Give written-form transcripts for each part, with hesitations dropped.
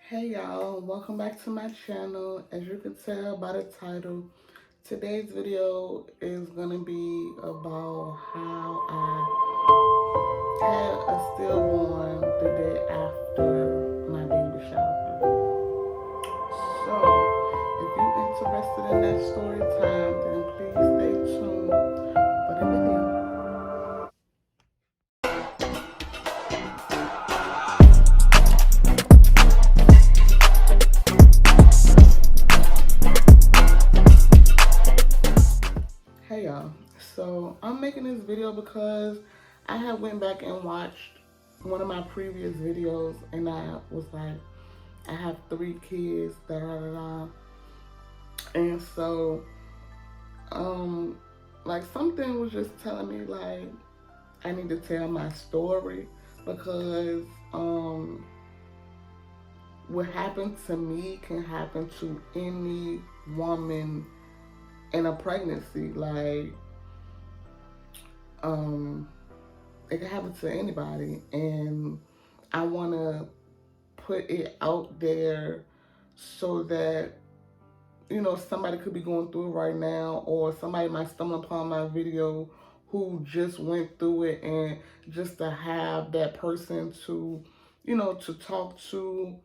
Hey y'all, welcome back to my channel. As you can tell by the title, today's video is gonna be about how I had a stillborn the day after my baby shower. So, if you're interested in that story time, then please stay tuned for the video. Hey y'all, so I'm making this video because I had went back and watched one of my previous videos and I was like, I have 3 kids, da da da da. And so, like something was just telling me like I need to tell my story because what happened to me can happen to any woman in a pregnancy. Like, it can happen to anybody, and I want to put it out there so that somebody could be going through it right now, or somebody might stumble upon my video who just went through it, and just to have that person to to talk to,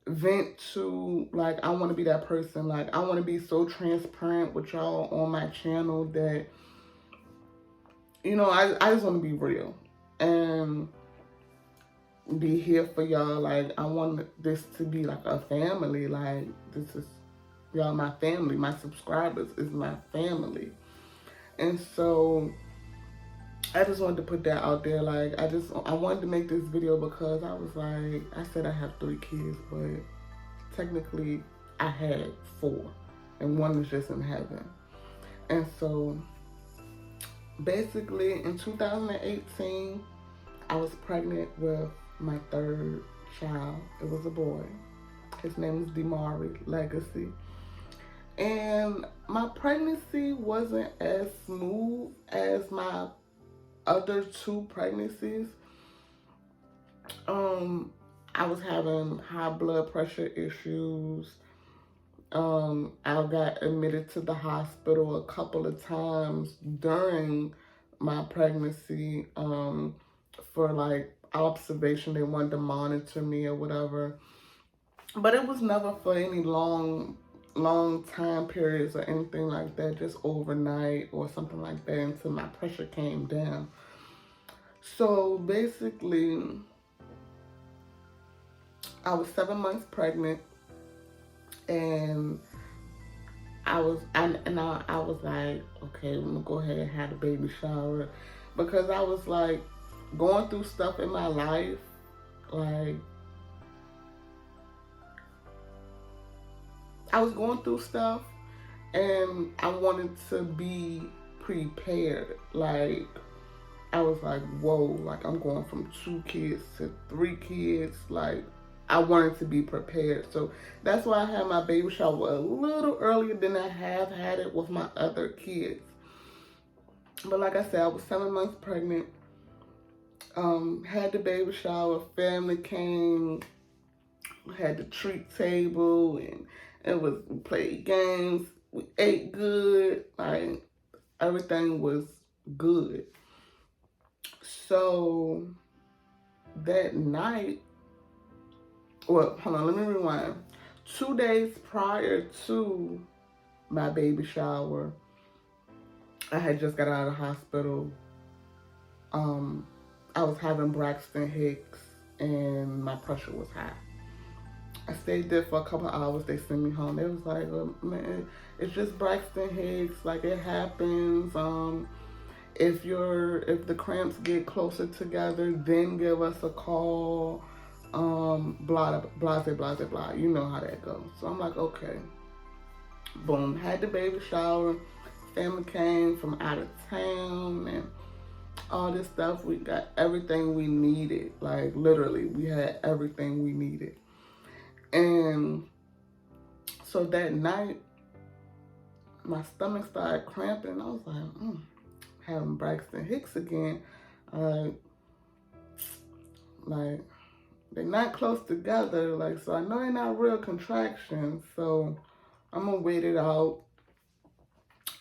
vent to. Like, I want to be that person. Like, I want to be so transparent with y'all on my channel that I just want to be real and be here for y'all. Like, I want this to be like a family. Like, this is y'all my family. My subscribers is my family. And so I just wanted to put that out there. Like, I wanted to make this video because I was like, I said I have 3 kids, but technically I had 4 and one is just in heaven. And so basically in 2018 I was pregnant with my 3rd child. It was a boy. His name is Demari Legacy. And my pregnancy wasn't as smooth as my other 2 pregnancies. I was having high blood pressure issues. I got admitted to the hospital a couple of times during my pregnancy for like observation. They wanted to monitor me or whatever. But it was never for any long time periods or anything like that, just overnight or something like that until my pressure came down. So basically, I was 7 months pregnant, and I was like, okay, I'm gonna go ahead and have a baby shower, because I was like going through stuff in my life. Like, I was going through stuff and I wanted to be prepared. Like, I was like, whoa, like I'm going from 2 kids to 3 kids. Like, I wanted to be prepared. So that's why I had my baby shower a little earlier than I have had it with my other kids. But like I said, I was 7 months pregnant. Had the baby shower, family came, had the treat table, and we played games, we ate good, like everything was good. So that night, well, hold on, let me rewind. 2 days prior to my baby shower, I had just got out of the hospital. I was having Braxton Hicks and my pressure was high. I stayed there for a couple of hours. They sent me home. They was like, oh, man, it's just Braxton Hicks. Like, it happens. If the cramps get closer together, then give us a call. Blah, blah, blah, blah, blah. You know how that goes. So I'm like, okay. Boom. Had the baby shower. Family came from out of town and all this stuff. We got everything we needed. Like, literally, we had everything we needed. And so that night, my stomach started cramping. I was like, having Braxton Hicks again. Like, they're not close together, like, so I know they're not real contractions, so I'm gonna wait it out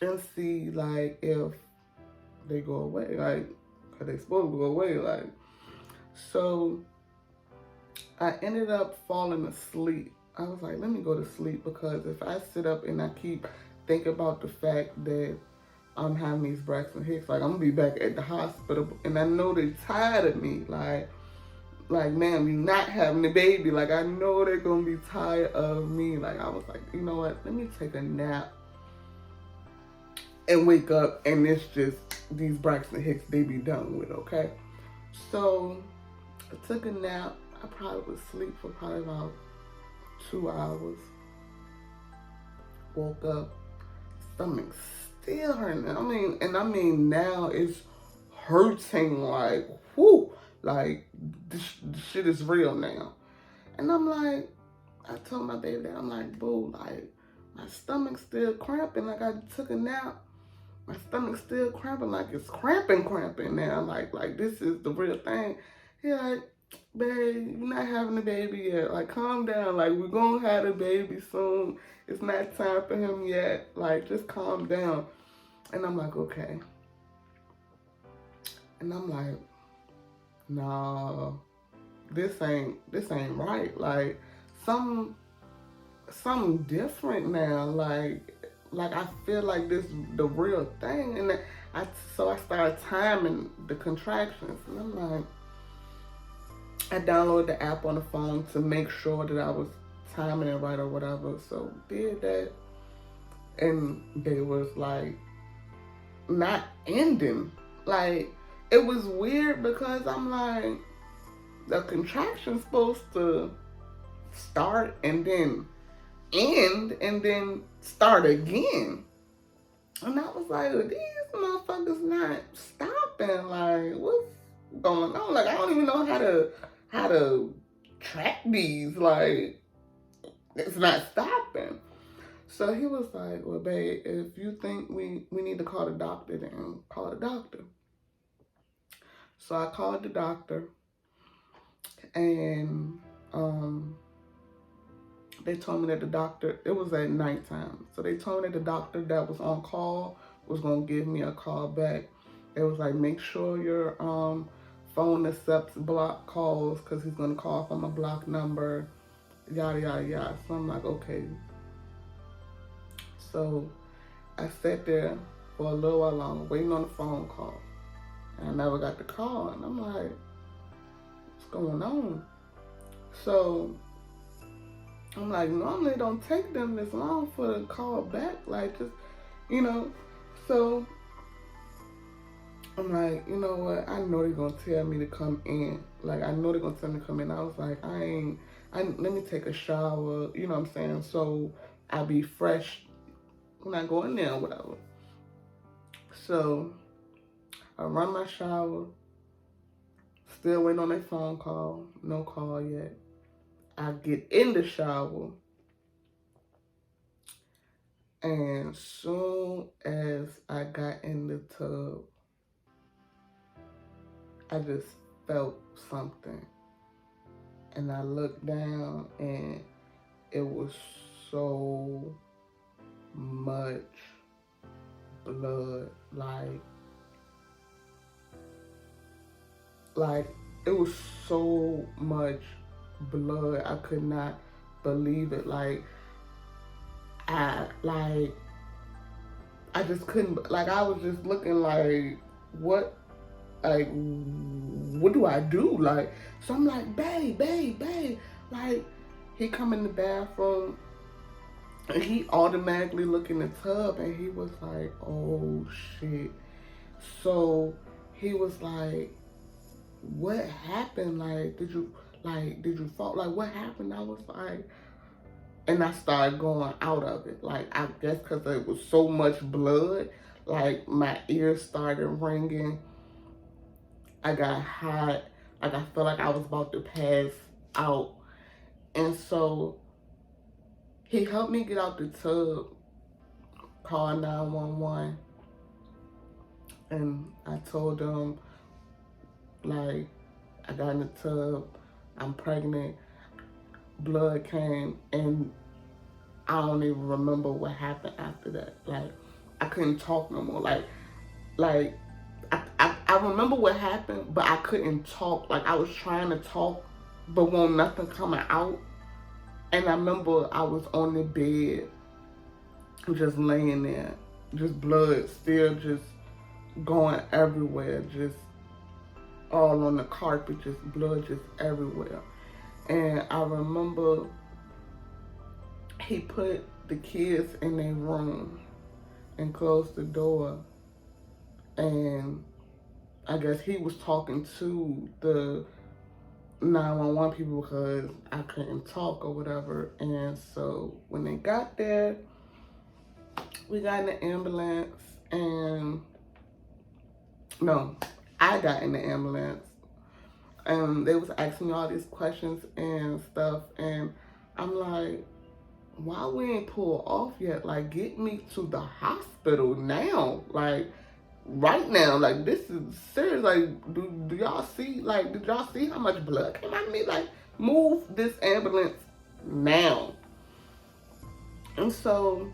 and see, like, if they go away, like, cause they supposed to go away, like, so I ended up falling asleep. I was like, let me go to sleep, because if I sit up and I keep thinking about the fact that I'm having these Braxton Hicks, like, I'm gonna be back at the hospital, and I know they're tired of me, like, man, we not having a baby. Like, I know they're gonna be tired of me. Like, I was like, you know what? Let me take a nap and wake up, and it's just these Braxton Hicks, they be done with, okay? So I took a nap. I probably was asleep for probably about 2 hours. Woke up, stomach still hurting. I mean now it's hurting like, whoo, like this shit is real now. And I'm like, I told my baby that, I'm like, boo, like my stomach's still cramping. Like, I took a nap, my stomach's still cramping, like it's cramping now. Like this is the real thing. He like, babe, you're not having a baby yet. Like, calm down. Like, we're gonna have a baby soon. It's not time for him yet. Like, just calm down. And I'm like, okay. And I'm like, no, this ain't right. Like, something different now. Like I feel like this the real thing. And so I started timing the contractions, and I'm like, I downloaded the app on the phone to make sure that I was timing it right or whatever. So did that, and they was like not ending. Like, it was weird, because I'm like, the contraction's supposed to start and then end and then start again. And I was like, well, these motherfuckers not stopping. Like, what's going on? Like, I don't even know how to track these. Like, it's not stopping. So he was like, well, babe, if you think we need to call the doctor, then call the doctor. So I called the doctor, and they told me that the doctor, it was at nighttime, so they told me that the doctor that was on call was going to give me a call back. It was like, make sure your phone accepts block calls, because he's going to call from a block number, yada, yada, yada. So I'm like, okay. So I sat there for a little while longer, waiting on the phone call. And I never got the call. And I'm like, what's going on? So I'm like, normally it don't take them this long for the call back. Like, just, you know. So I'm like, you know what? I know they're going to tell me to come in. Like, I know they're going to tell me to come in. I was like, let me take a shower. You know what I'm saying? So I'll be fresh when I go in there or whatever. So I run my shower. Still waiting on their phone call. No call yet. I get in the shower. And soon as I got in the tub, I just felt something. And I looked down, and it was so much blood. Like it was so much blood. I could not believe it. I just couldn't, like, I was just looking like, what do I do? Like, so I'm like, babe. Like, he come in the bathroom, and he automatically look in the tub, and he was like, oh shit. So he was like, what happened? Like, did you fall? Like, what happened? I was like, and I started going out of it. Like, I guess because it was so much blood, like, my ears started ringing. I got hot. Like, I felt like I was about to pass out. And so he helped me get out the tub, called 911. And I told them, like, I got in the tub, I'm pregnant. Blood came, and I don't even remember what happened after that. Like, I couldn't talk no more. Like I remember what happened, but I couldn't talk. Like, I was trying to talk, but won't nothing coming out. And I remember I was on the bed, just laying there, just blood still just going everywhere, just all on the carpet, just blood just everywhere. And I remember he put the kids in their room and closed the door. And I guess he was talking to the 911 people because I couldn't talk or whatever. And so when they got there, we got in the ambulance, and no, I got in the ambulance, and they was asking me all these questions and stuff, and I'm like, why we ain't pull off yet? Like, get me to the hospital now, like right now. Like, this is serious. Like, do y'all see? Like, did y'all see how much blood came out of me? Like, move this ambulance now. And so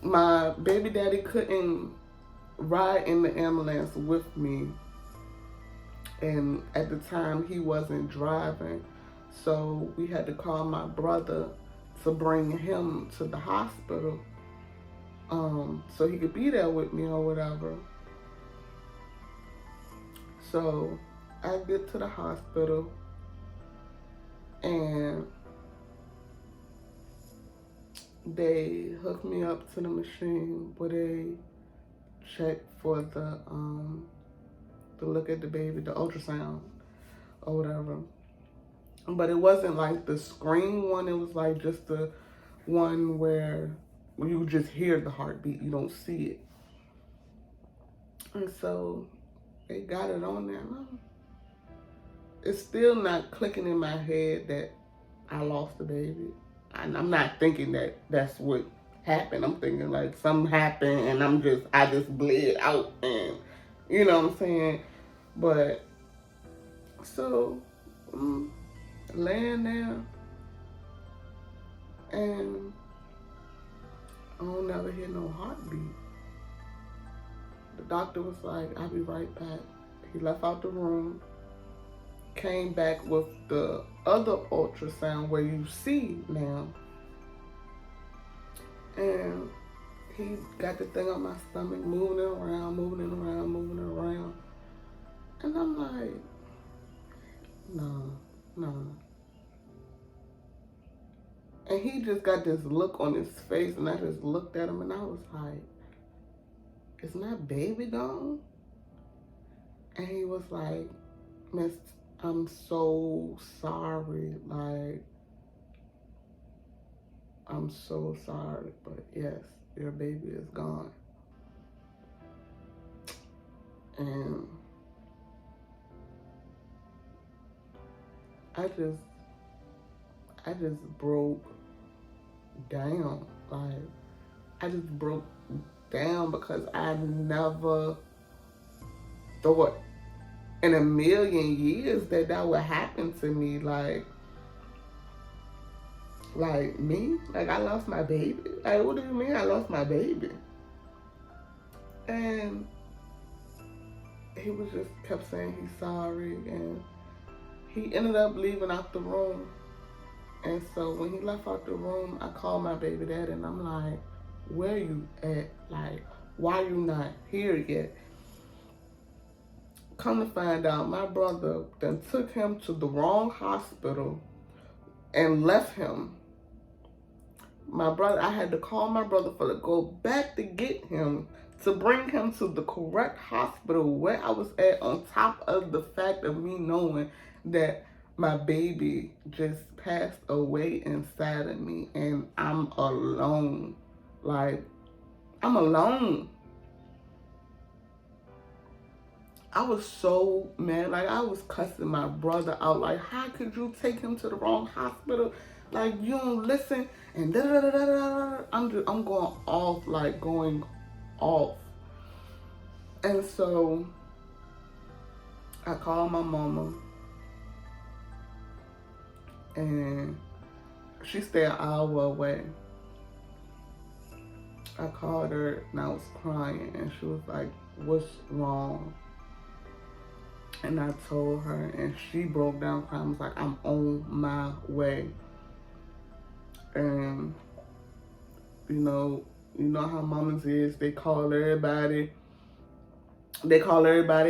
my baby daddy couldn't ride in the ambulance with me, and at the time he wasn't driving, so we had to call my brother to bring him to the hospital, so he could be there with me or whatever. So I get to the hospital, and they hook me up to the machine where they check for the to look at the baby, the ultrasound or whatever. But it wasn't like the screen one. It was like just the one where you just hear the heartbeat, you don't see it. And so they got it on there. It's still not clicking in my head that I lost the baby. And I'm not thinking that that's what happened. I'm thinking like something happened and I just bled out, and you know what I'm saying? But so I'm laying there, and I don't never hear no heartbeat. The doctor was like, I'll be right back. He left out the room, came back with the other ultrasound where you see now. And he got the thing on my stomach, moving it around, moving it around, moving it around. And I'm like, no. And he just got this look on his face, and I just looked at him, and I was like, is my baby gone? And he was like, Miss, I'm so sorry. Like, I'm so sorry, but yes, your baby is gone. And I just broke down. Like, I just broke down because I never thought in a million years that would happen to me. Like me? Like, I lost my baby? Like, what do you mean I lost my baby? And he was just kept saying he's sorry, and he ended up leaving out the room. And so when he left out the room, I called my baby dad, and I'm like, where you at? Like, why you not here yet? Come to find out, my brother then took him to the wrong hospital and left him. I had to call my brother to go back to get him, to bring him to the correct hospital where I was at, on top of the fact of me knowing that my baby just passed away inside of me, and I'm alone. Like, I'm alone. I was so mad. Like, I was cussing my brother out. Like, how could you take him to the wrong hospital? Like, you don't listen. And da da da da da. I'm going off, like going off. And so I called my mama, and she stayed an hour away. I called her and I was crying, and she was like, "What's wrong?" And I told her, and she broke down crying. I was like, "I'm on my way." And you know how mamas is. They call everybody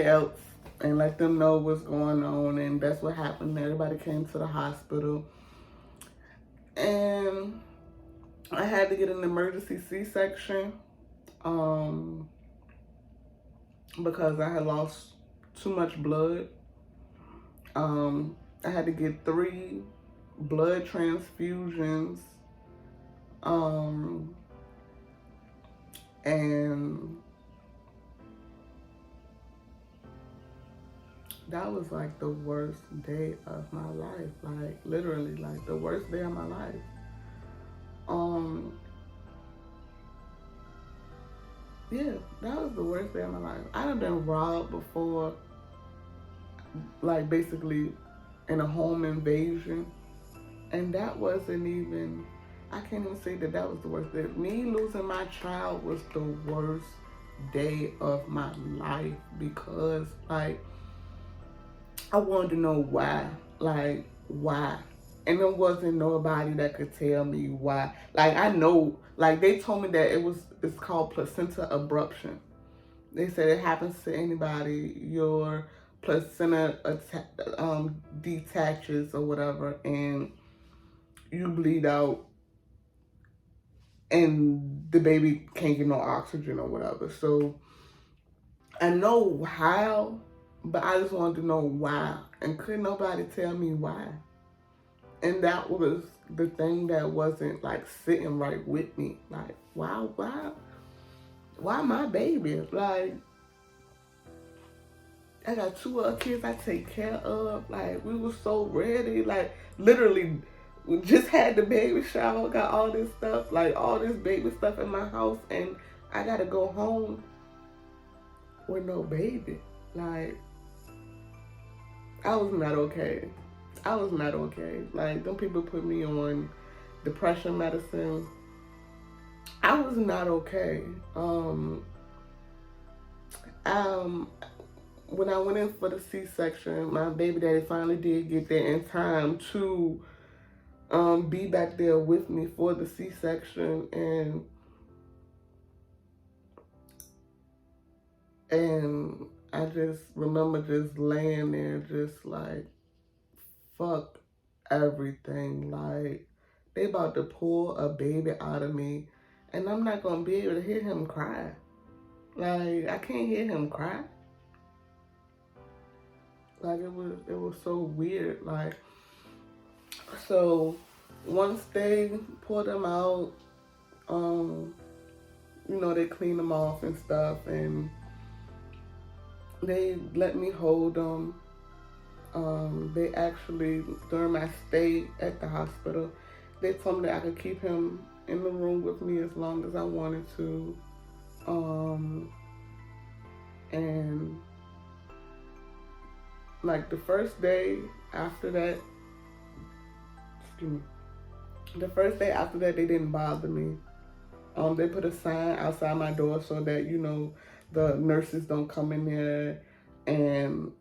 else and let them know what's going on, and that's what happened. Everybody came to the hospital, and I had to get an emergency C-section because I had lost too much blood. I had to get 3 blood transfusions, and that was like the worst day of my life. Like literally, like the worst day of my life. Yeah, that was the worst day of my life. I had been robbed before, like basically in a home invasion, and that wasn't even, I can't even say that that was the worst day. Me losing my child was the worst day of my life, because like I wanted to know why. Like, why? And there wasn't nobody that could tell me why. Like, I know, like, they told me that it's called placenta abruption. They said it happens to anybody. Your placenta detaches or whatever, and you bleed out, and the baby can't get no oxygen or whatever. So, I know how, but I just wanted to know why. And couldn't nobody tell me why. And that was the thing that wasn't like sitting right with me. Like, why my baby? Like, I got 2 other kids I take care of. Like, we were so ready. Like, literally, we just had the baby shower, got all this stuff, like all this baby stuff in my house, and I gotta go home with no baby. Like, I was not okay. I was not okay. Like, them people put me on depression medicine. I was not okay. When I went in for the C-section, my baby daddy finally did get there in time to be back there with me for the C-section, and I just remember just laying there just like, fuck everything. Like, they about to pull a baby out of me, and I'm not gonna be able to hear him cry. Like, I can't hear him cry. Like, it was so weird. Like, so once they pulled him out, they cleaned him off and stuff, and they let me hold him. They actually, during my stay at the hospital, they told me that I could keep him in the room with me as long as I wanted to. And like the first day after that, they didn't bother me. They put a sign outside my door so that, the nurses don't come in there and,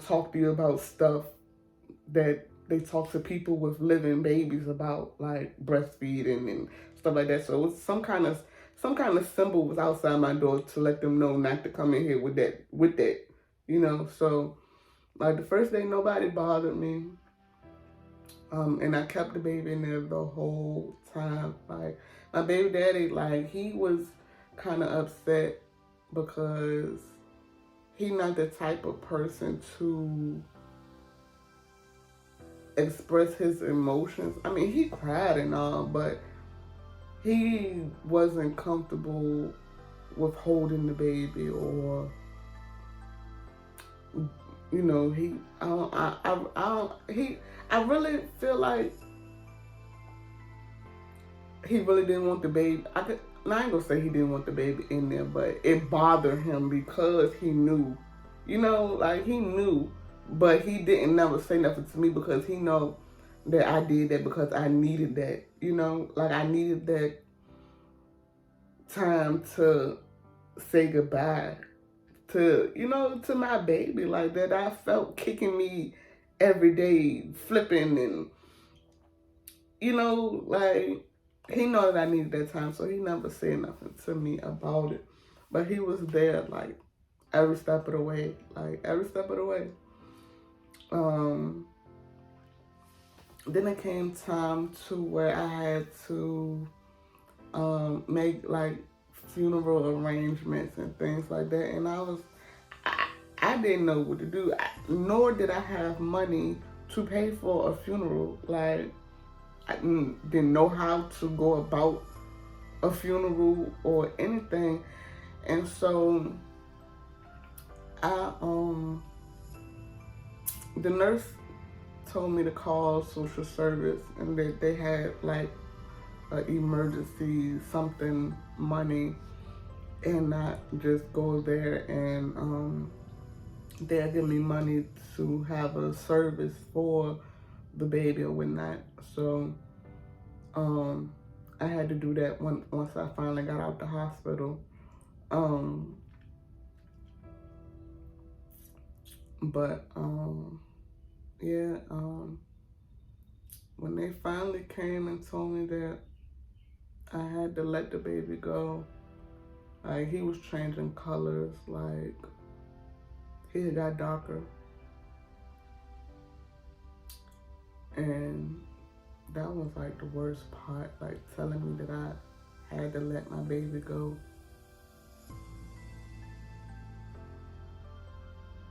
talk to you about stuff that they talk to people with living babies about, like breastfeeding and stuff like that. So it was some kind of symbol was outside my door to let them know not to come in here with that. So like the first day, nobody bothered me. And I kept the baby in there the whole time. Like, my baby daddy, like, he was kind of upset because he's not the type of person to express his emotions. I mean, he cried and all, but he wasn't comfortable with holding the baby, or I really feel like he really didn't want the baby. I ain't gonna say he didn't want the baby in there, but it bothered him because he knew, he knew But he didn't never say nothing to me because he know that I did that because I needed that. You know, like I needed that time to say goodbye to, you know, to my baby, like that I felt kicking me every day, flipping, and you know, like he know that I needed that time, so he never said nothing to me about it. But he was there like every step of the way, like every step of the way. Um, then it came time to where I had to make like funeral arrangements and things like that, and I didn't know what to do, nor did I have money to pay for a funeral. Like I didn't know how to go about a funeral or anything, and so I the nurse told me to call social service and that they had like an emergency something money, and not just go there and they'll give me money to have a service for the baby or whatnot. So I had to do that once I finally got out the hospital. Um, but yeah, when they finally came and told me that I had to let the baby go, like he was changing colors, like he had got darker, and that was like the worst part, like telling me that I had to let my baby go.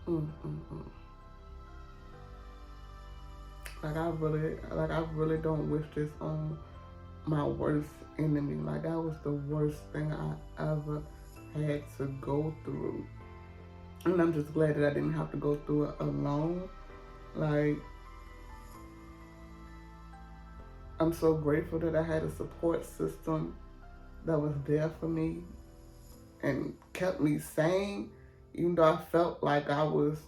Mm-mm-mm. I really don't wish this on my worst enemy. Like that was the worst thing I ever had to go through, and I'm just glad that I didn't have to go through it alone. Like I'm so grateful that I had a support system that was there for me and kept me sane, even though I felt like I was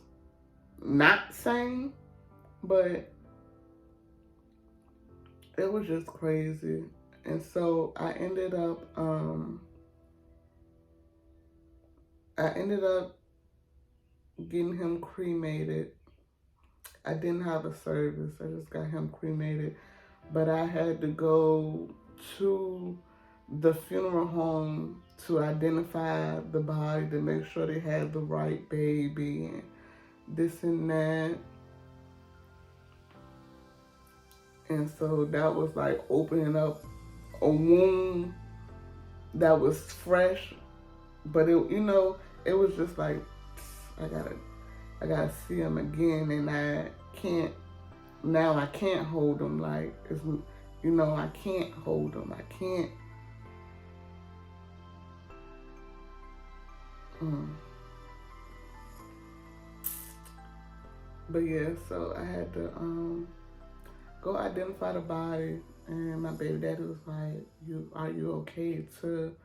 not sane. But it was just crazy. And so I ended up getting him cremated. I didn't have a service. I just got him cremated. But I had to go to the funeral home to identify the body to make sure they had the right baby and this and that. And so that was like opening up a wound that was fresh, but it, you know, it was just like I gotta see him again, and I can't hold him, like it's, you know, I can't hold him, I can't. But yeah, so I had to go identify the body, and my baby daddy was like, are you okay to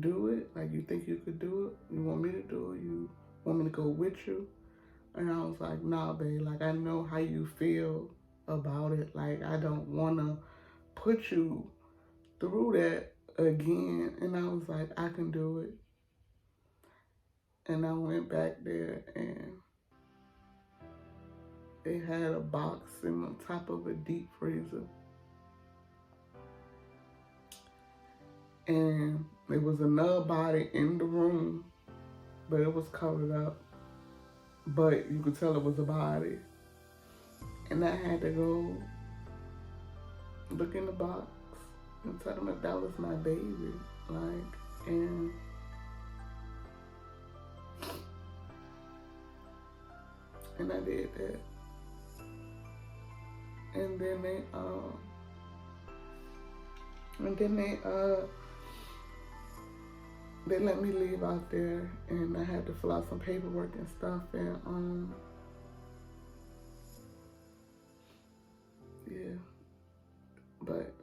do it? Like, you think you could do it? You want me to do it? You want me to go with you? And I was like, nah, babe, like, I know how you feel about it. Like, I don't want to put you through that again. And I was like, I can do it. And I went back there, and they had a box in on top of a deep freezer. And there was another body in the room, but it was covered up. But you could tell it was a body. And I had to go look in the box and tell them that that was my baby. Like, and I did that. And then they let me leave out there, and I had to fill out some paperwork and stuff, and yeah, but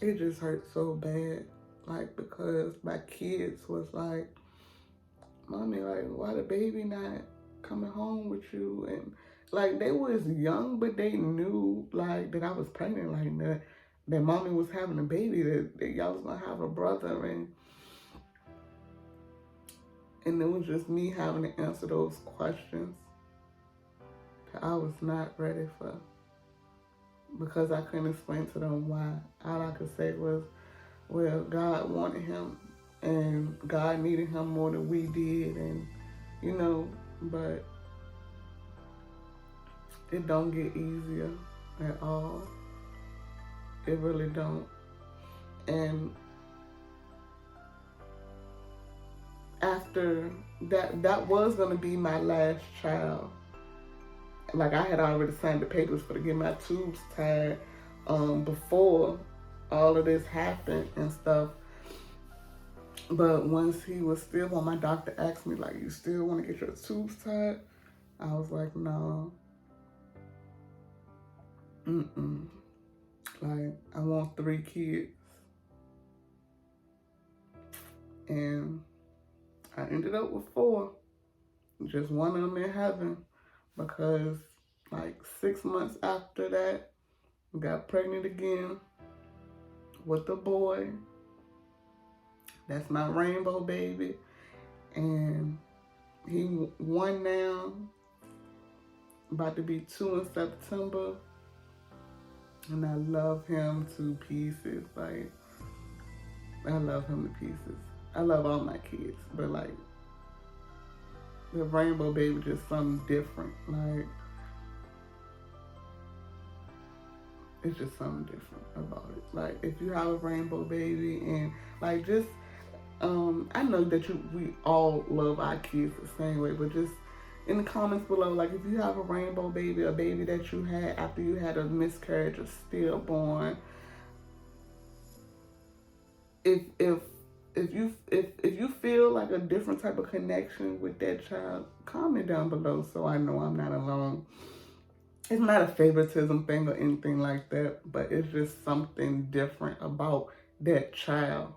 it just hurt so bad, like, because my kids was like, mommy, like, why the baby not coming home with you. And like, they was young, but they knew like that I was pregnant, like that mommy was having a baby, that y'all was gonna have a brother, and it was just me having to answer those questions that I was not ready for, because I couldn't explain to them why. All I could say was, well, God wanted him and God needed him more than we did, and you know, but it don't get easier at all. It really don't. And after that was gonna be my last child. Like, I had already signed the papers for to get my tubes tied before all of this happened and stuff. But once he was still, when my doctor asked me, like, you still want to get your tubes tied? I was like, no. Like, I want 3 kids. And I ended up with 4. Just one of them in heaven. Because like 6 months after that, I got pregnant again with a boy. That's my rainbow baby. And he 1 now, about to be 2 in September. And I love him to pieces. Like, I love him to pieces. I love all my kids, but like, the rainbow baby just something different. Like, it's just something different about it. Like, if you have a rainbow baby, and like, just I know that we all love our kids the same way, but just in the comments below, like, if you have a rainbow baby, a baby that you had after you had a miscarriage or stillborn, if you feel like a different type of connection with that child, comment down below so I know I'm not alone. It's not a favoritism thing or anything like that, but it's just something different about that child.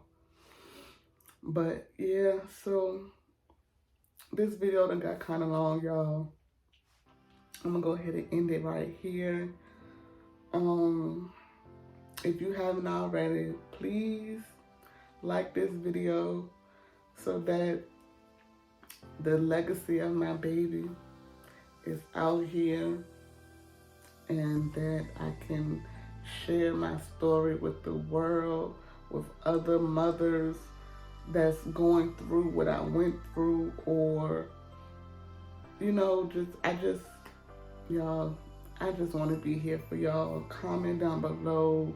But yeah, so this video done got kind of long, y'all. I'm gonna go ahead and end it right here. If you haven't already, please like this video so that the legacy of my baby is out here, and that I can share my story with the world, with other mothers that's going through what I went through, or, you know, y'all, I just want to be here for y'all. Comment down below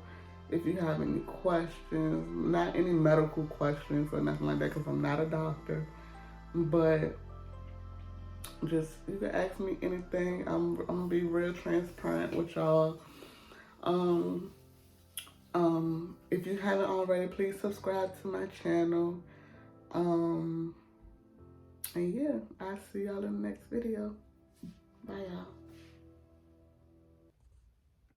if you have any questions, not any medical questions or nothing like that, because I'm not a doctor, but just, you can ask me anything. I'm gonna be real transparent with y'all. If you haven't already, please subscribe to my channel. And yeah, I'll see y'all in the next video. Bye, y'all.